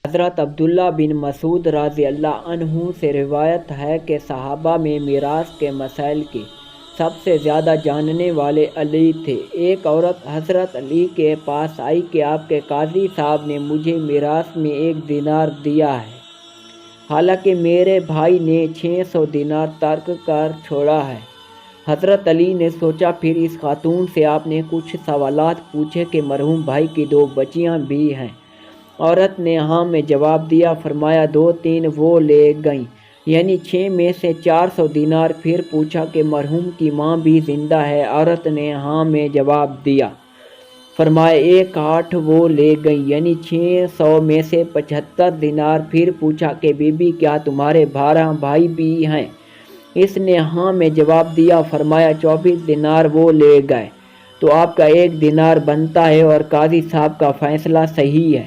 حضرت عبداللہ بن مسعود رضی اللہ عنہ سے روایت ہے کہ صحابہ میں میراث کے مسائل کی سب سے زیادہ جاننے والے علی تھے۔ ایک عورت حضرت علی کے پاس آئی کہ آپ کے قاضی صاحب نے مجھے میراث میں 1 دینار دیا ہے، حالانکہ میرے بھائی نے 600 دینار ترک کر چھوڑا ہے۔ حضرت علی نے سوچا، پھر اس خاتون سے آپ نے کچھ سوالات پوچھے کہ مرحوم بھائی کی 2 بچیاں بھی ہیں۔ عورت نے ہاں میں جواب دیا۔ فرمایا 2-3 وہ لے گئیں، یعنی 6 میں سے 400 دینار۔ پھر پوچھا کہ مرحوم کی ماں بھی زندہ ہے؟ عورت نے ہاں میں جواب دیا۔ فرمایا 1/8 وہ لے گئیں، یعنی 600 میں سے 75 دینار۔ پھر پوچھا کہ بی بی کیا تمہارے 12 بھائی بھی ہیں؟ اس نے ہاں میں جواب دیا۔ فرمایا 24 دینار وہ لے گئے، تو آپ کا 1 دینار بنتا ہے اور قاضی صاحب کا فیصلہ صحیح ہے۔